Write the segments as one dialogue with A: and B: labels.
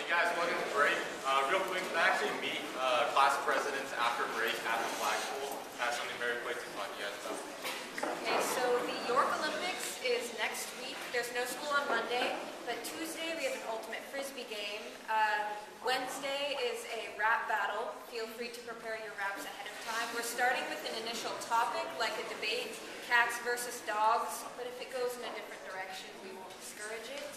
A: guys, welcome to break. Real quick, can I actually meet class presidents after break at the flagpole? I have something very quick to talk to you guys about.
B: Okay, so the York Olympics is next week. There's no school on Monday, but Tuesday we have an ultimate frisbee game. Wednesday is a rap battle. Feel free to prepare your raps ahead of time. We're starting with an initial topic, like a debate, cats versus dogs, but if it goes in a different direction, we won't discourage it.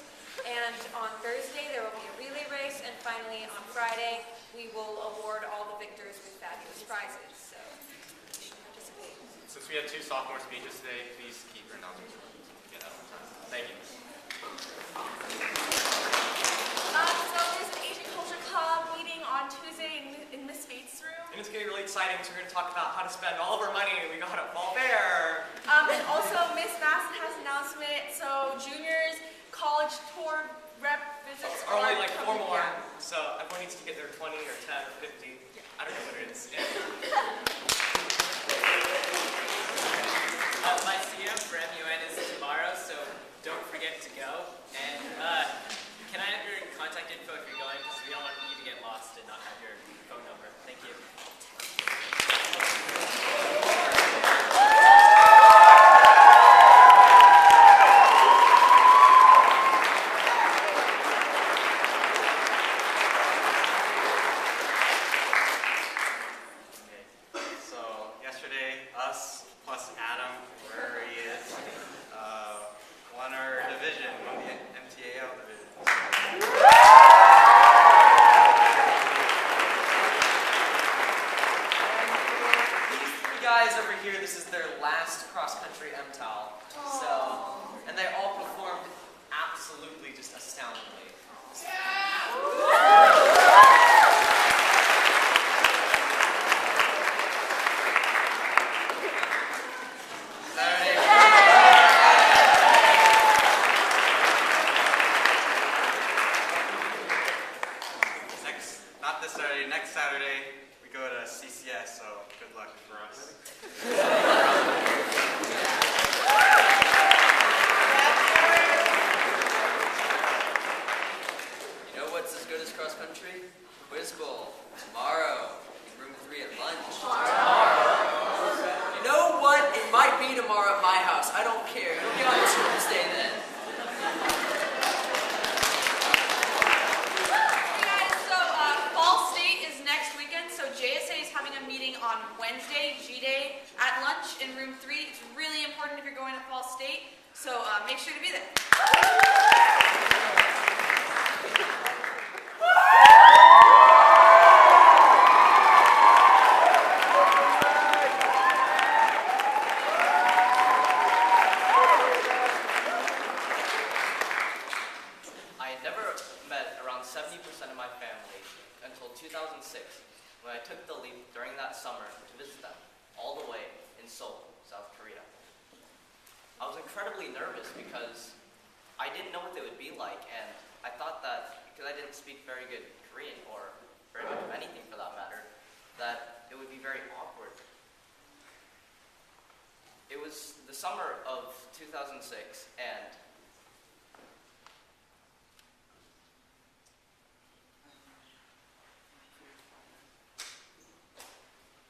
B: And on Thursday, there will be a relay race, and finally on Friday, we will award all the victors with fabulous prizes. So you should participate.
A: Since we had two sophomore speeches today, please keep your announcements running. Get that on time. Thank you.
C: So there's an Asian Culture Club meeting on Tuesday in Miss Faith's room.
D: And it's getting really exciting, so we're going to talk about how to spend all of our money we got at Fall Fair.
C: And also Miss Masson has an announcement. So juniors, college tour rep visits
D: Or only
C: are
D: like 4
C: coming,
D: more,
C: yeah.
D: so everyone needs to get their 20 or 10 or 50. I don't know what it is. Yeah.
E: Lyceum for MUN is tomorrow, so don't forget to go. And can I have your contact info if you're going? Because we don't want you to get lost and not have your phone number. Thank you.
F: So yesterday, us plus Adam, wherever he is, won our division, won the MTAL division.
D: These three guys over here, this is their last cross-country MTAL. And they all performed absolutely just astoundingly.
F: Not this Saturday, next Saturday, we go to CCS, so good luck for us.
G: You know what's as good as cross country? Quiz Bowl. Tomorrow. In room 3 at lunch. Tomorrow. You know what? It might be tomorrow at my house. I don't care. It'll be on Tuesday then.
C: Hey guys, so Fall State is next weekend. So JSA is having a meeting on Wednesday, G-Day, at lunch in room 3. It's really important if you're going to Fall State. So make sure to be there.
G: I had never met around 70% of my family until 2006, when I took the leap during that summer to visit them, all the way in Seoul, South Korea. I was incredibly nervous because I didn't know what they would be like, and I thought that, because I didn't speak very good Korean, or very much of anything for that matter, that it would be very awkward. It was the summer of 2006, and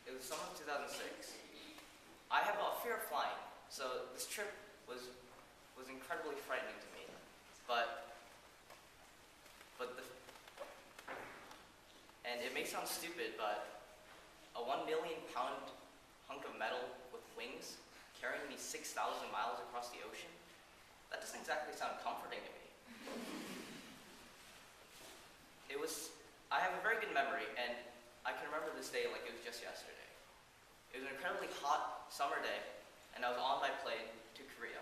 G: it was summer of 2006. I have a fear of flying, so this trip was incredibly frightening to me. And it may sound stupid, but a 1 million pound hunk of metal with wings carrying me 6,000 miles across the ocean, that doesn't exactly sound comforting to me. I have a very good memory, and I can remember this day like it was just yesterday. It was an incredibly hot summer day, and I was on my plane to Korea.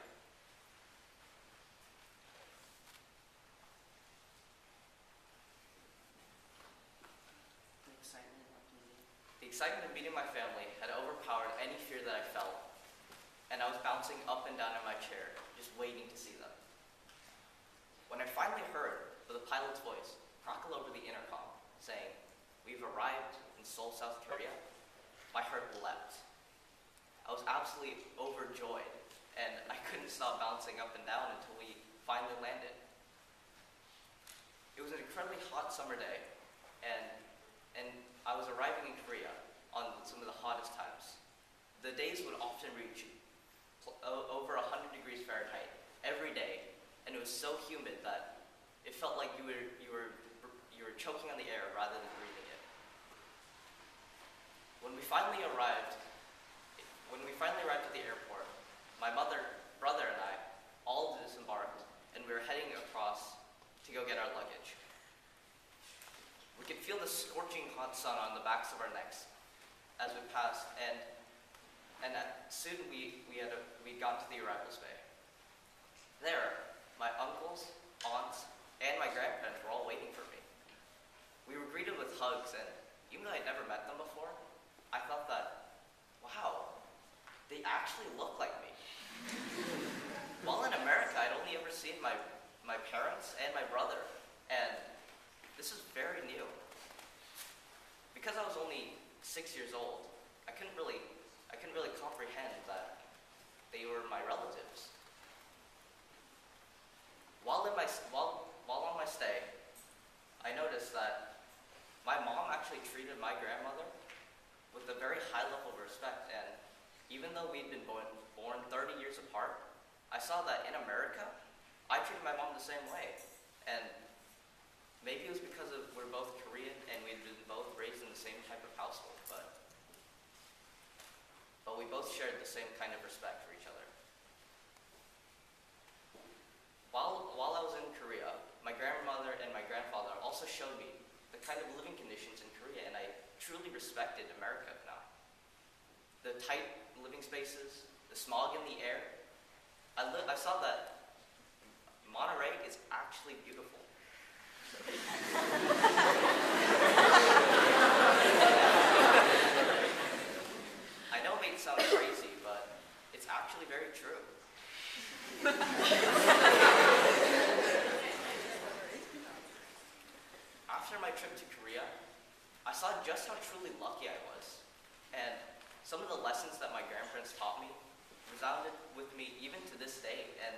G: The excitement of meeting my family had overpowered any fear that I felt, and I was bouncing up and down in my chair, just waiting to see them. When I finally heard the pilot's voice crackle over the intercom, saying, "We've arrived in Seoul, South Korea," my heart leapt. I was absolutely overjoyed, and I couldn't stop bouncing up and down until we finally landed. It was an incredible incredibly hot summer day, and I was arriving in Korea on some of the hottest times. The days would often reach over 100 degrees Fahrenheit every day, and it was so humid that it felt like you were choking on the air rather than breathing it. When we finally arrived at the airport, my mother, brother, and I all disembarked, and we were heading across to go get our luggage. We could feel the scorching hot sun on the backs of our necks as we passed, and soon we got to the arrivals bay. There, my uncles, aunts, and my grandparents were all waiting for me. We were greeted with hugs, and even though I'd never met them before, I thought that, wow, they actually look like me. While in America, I'd only ever seen my parents and my brother, and this is very new. Because I was only 6 years old, I couldn't really comprehend that they were my relatives. While on my stay, I noticed that my mom actually treated my grandmother with a very high level of respect, and even though we'd been born 30 years apart, I saw that in America, I treated my mom the same way. And maybe it was because we're both Korean and we'd been both raised in the same type of household, but we both shared the same kind of respect for each other. While I was in Korea, my grandmother and my grandfather also showed me the kind of living conditions in Korea, and I truly respected America now. The tight living spaces, the smog in the air. I saw that Monterey is actually beautiful. I know it may sound crazy, but it's actually very true. After my trip to Korea, I saw just how truly lucky I was, and some of the lessons that my grandparents taught me resounded with me even to this day, and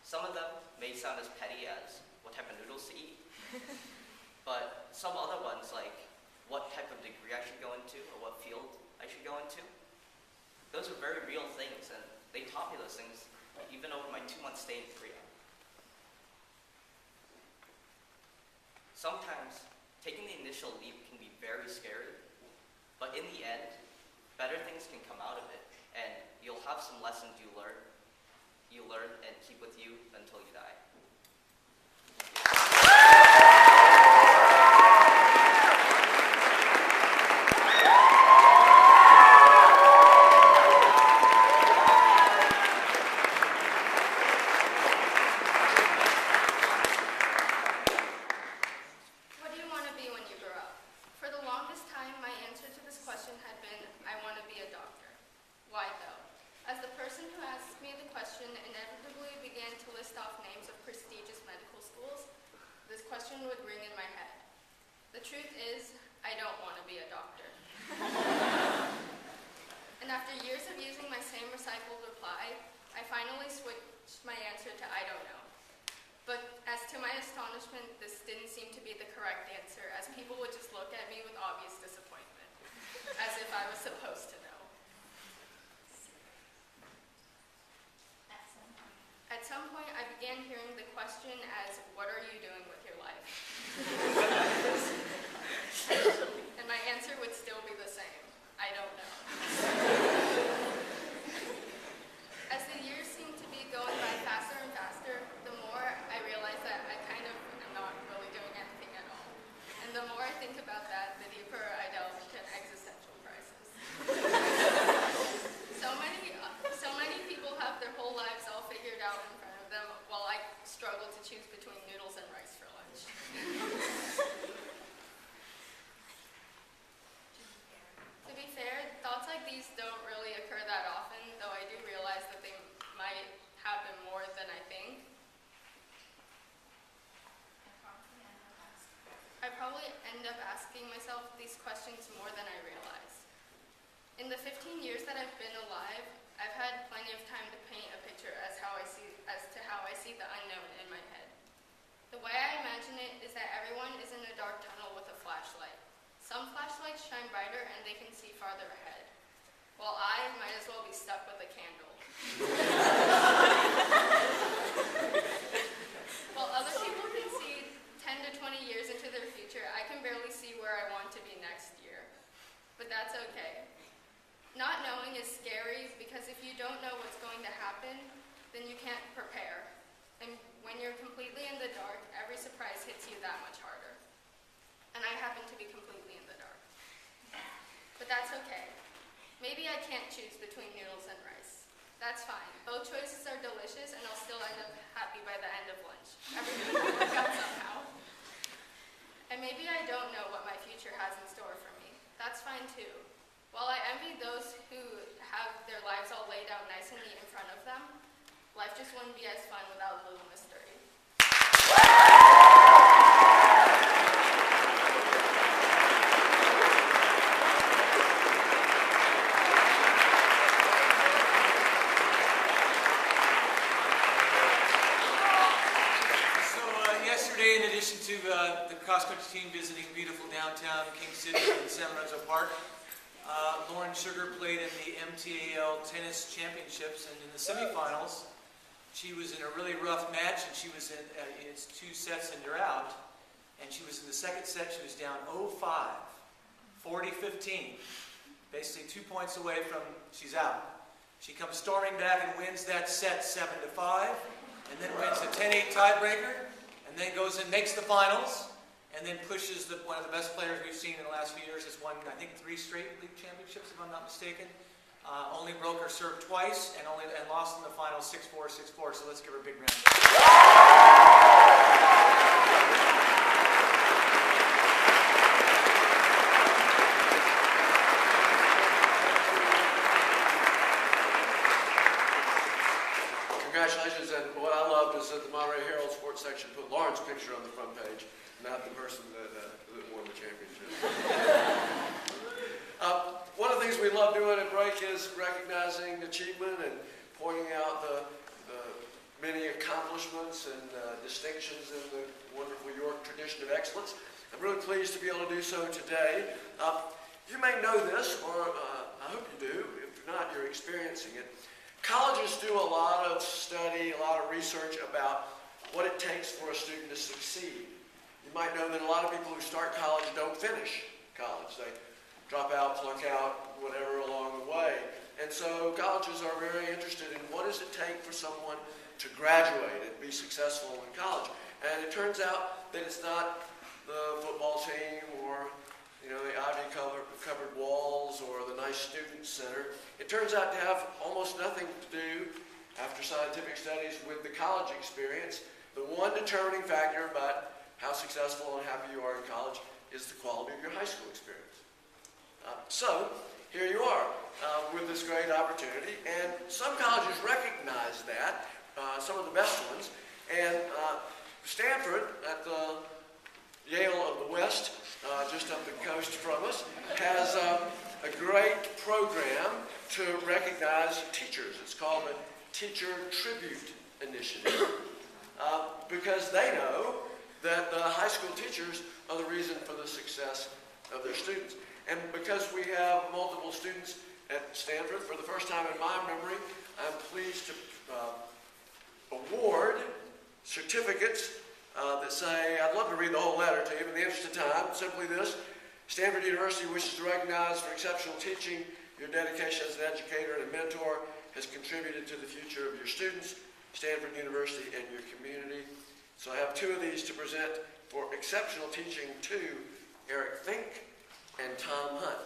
G: some of them may sound as petty as what type of noodles to eat, but some other ones, like what type of degree I should go into or what field I should go into, those are very real things, and they taught me those things even over my 2-month stay in Korea. Sometimes taking the initial leap can be very scary, but in the end, better things can come out of it, and you'll have some lessons you learn and keep with you until you die.
H: What do you want to be when you grow up? For the longest time, my answer to this question had been, I want to be a doctor. Why though? As the person who asked me the question inevitably began to list off names of prestigious medical schools, this question would ring in my head. The truth is, I don't want to be a doctor. And after years of using my same recycled reply, I finally switched my answer to I don't know. But as to my astonishment, this didn't seem to be the correct answer, as people would just look at me with obvious disappointment, as if I was supposed to know. At some point, I began hearing the question as, what are you doing with your life? And my answer would still be the same, I don't know. As the years seemed to be going by faster and faster, the more I realized that I kind of am not really doing anything at all. And the more I think about that, the deeper I delve into an existential crisis. So many people have their whole lives all figured out in front of them, while I struggle to choose between noodles and rice for lunch. To be fair, thoughts like these don't really occur that often, though I do realize that they might happen more than I think. I probably end up asking myself these questions more than I realize. In the 15 years that I've been alive, I've had plenty of time to paint a picture as to how I see the unknown in my head. The way I imagine it is that everyone is in flashlights shine brighter and they can see farther ahead. While I might as well be stuck with a candle. While other people can see 10 to 20 years into their future, I can barely see where I want to be next year. But that's okay. Not knowing is scary because if you don't know what's going to happen, then you can't prepare. And when you're completely in the dark, every surprise hits you that much harder. And I happen to be completely in the dark. But that's okay. Maybe I can't choose between noodles and rice. That's fine. Both choices are delicious and I'll still end up happy by the end of lunch. Everything will work out somehow. And maybe I don't know what my future has in store for me. That's fine too. While I envy those who have their lives all laid out nice and neat in front of them, life just wouldn't be as fun without a little mystery.
I: Yesterday, in addition to the cross-country team visiting beautiful downtown King City and San Lorenzo Park, Lauren Sugar played in the MTAL Tennis Championships, and in the semifinals, she was in a really rough match, and she was in it's 2 sets and you're out, and she was in the second set, she was down 0-5, 40-15, basically 2 points away from she's out. She comes storming back and wins that set 7-5, and then wins the 10-8 tiebreaker, and then goes and makes the finals, and then pushes one of the best players we've seen in the last few years. Has won, I think, 3 straight league championships, if I'm not mistaken. Only broke her serve twice, and lost in the final 6-4, 6-4. So let's give her a big round.
J: Congratulations, and what I loved is that the Monterey Herald sports section put Lauren's picture on the front page, not the person that won the championship. One of the things we love doing at Break is recognizing achievement and pointing out the many accomplishments and distinctions in the wonderful York tradition of excellence. I'm really pleased to be able to do so today. You may know this, or I hope you do. If not, you're experiencing it. Colleges do a lot of study, a lot of research about what it takes for a student to succeed. You might know that a lot of people who start college don't finish college. They drop out, flunk out, whatever along the way. And so colleges are very interested in what does it take for someone to graduate and be successful in college. And it turns out that it's not the football team or the ivy-covered walls or the nice student center. It turns out to have almost nothing to do, after scientific studies, with the college experience. The one determining factor about how successful and happy you are in college is the quality of your high school experience. So, here you are with this great opportunity, and some colleges recognize that, some of the best ones, and Stanford at the Yale of the West, just up the coast from us, has a great program to recognize teachers. It's called the Teacher Tribute Initiative, because they know that the high school teachers are the reason for the success of their students. And because we have multiple students at Stanford, for the first time in my memory, I'm pleased to award certificates that say, I'd love to read the whole letter to you, but in the interest of time, simply this: Stanford University wishes to recognize for exceptional teaching, your dedication as an educator and a mentor has contributed to the future of your students, Stanford University, and your community. So I have 2 of these to present for exceptional teaching to Eric Fink and Tom Hunt.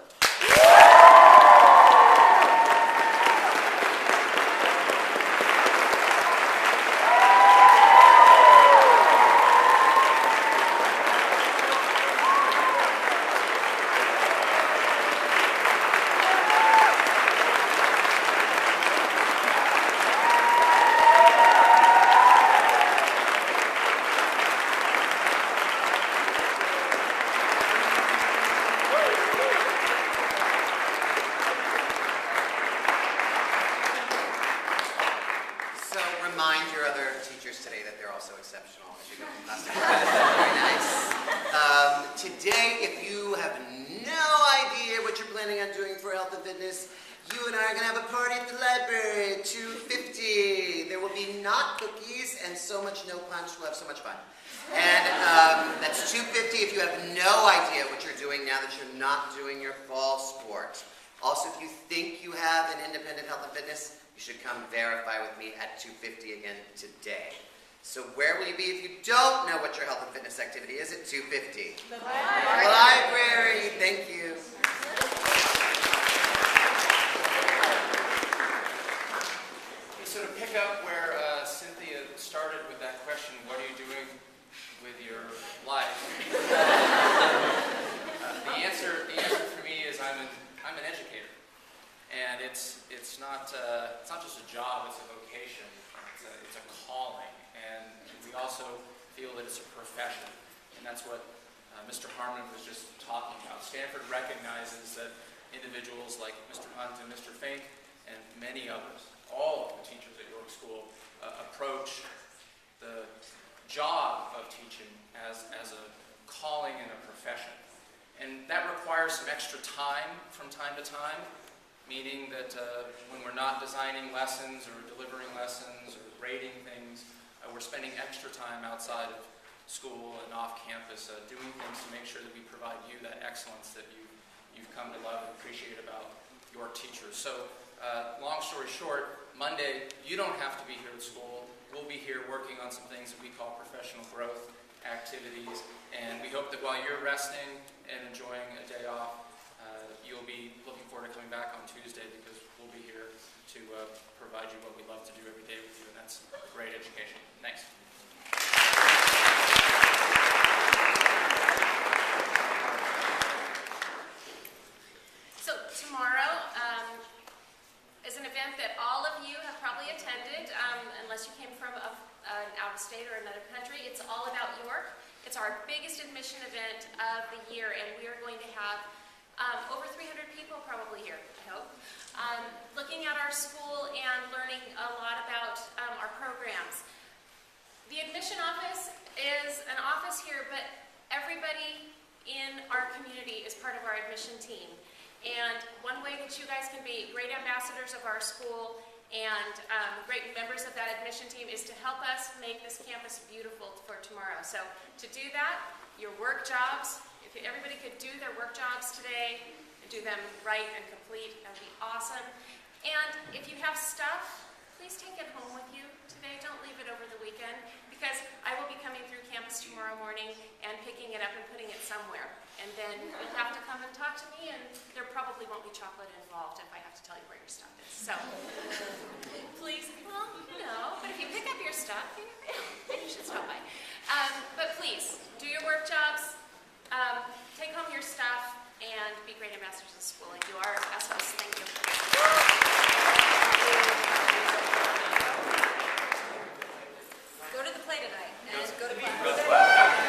K: Very nice. Today, if you have no planning on doing for health and fitness, you and I are going to have a party at the library at 2:50. There will be not cookies and so much no punch. We'll have so much fun. And that's 2:50 if you have no idea what you're doing now that you're not doing your fall sport. Also, if you think you have an independent health and fitness, you should come verify with me at 2:50 again today. So where will you be if you don't know what your health and fitness activity is at 2:50? The library. Thank you.
L: So to pick up where Cynthia started with that question, what are you doing with your life? The answer for me is I'm an educator, and it's not just a job, it's a vocation, it's a calling, and we also feel that it's a profession, and that's what Mr. Harmon was just talking about. Stanford recognizes that individuals like Mr. Hunt and Mr. Fink and many others, all of the teachers at York School, approach the job of teaching as a calling and a profession. And that requires some extra time from time to time, meaning that when we're not designing lessons or delivering lessons or grading things, we're spending extra time outside of school and off campus doing things to make sure that we provide you that excellence that you've come to love and appreciate about your teachers. So long story short, Monday, you don't have to be here at school. We'll be here working on some things that we call professional growth activities, and we hope that while you're resting and enjoying a day off, you'll be looking forward to coming back on Tuesday, because we'll be here to provide you what we love to do every day with you, and that's great education. Thanks.
B: So tomorrow is an event that all of you have probably attended, unless you came from an out-of-state or another country. It's all about York. It's our biggest admission event of the year, and we are going to have over 300 people probably here, I hope, looking at our school and learning a lot about our programs. The admission office is an office here, but everybody in our community is part of our admission team. And one way that you guys can be great ambassadors of our school and great members of that admission team is to help us make this campus beautiful for tomorrow. So to do that, your work jobs, if everybody could do their work jobs today and do them right and complete, that would be awesome. And if you have stuff, please take it home with you today. Don't leave it over the weekend, because I will be coming through campus tomorrow morning and picking it up and putting it somewhere. And then you'll have to come and talk to me, and there probably won't be chocolate involved if I have to tell you where your stuff is. So please, well, but if you pick up your stuff, maybe you should stop by. But please, do your work jobs, take home your stuff, and be great ambassadors of the school. And you are SOS. Thank you.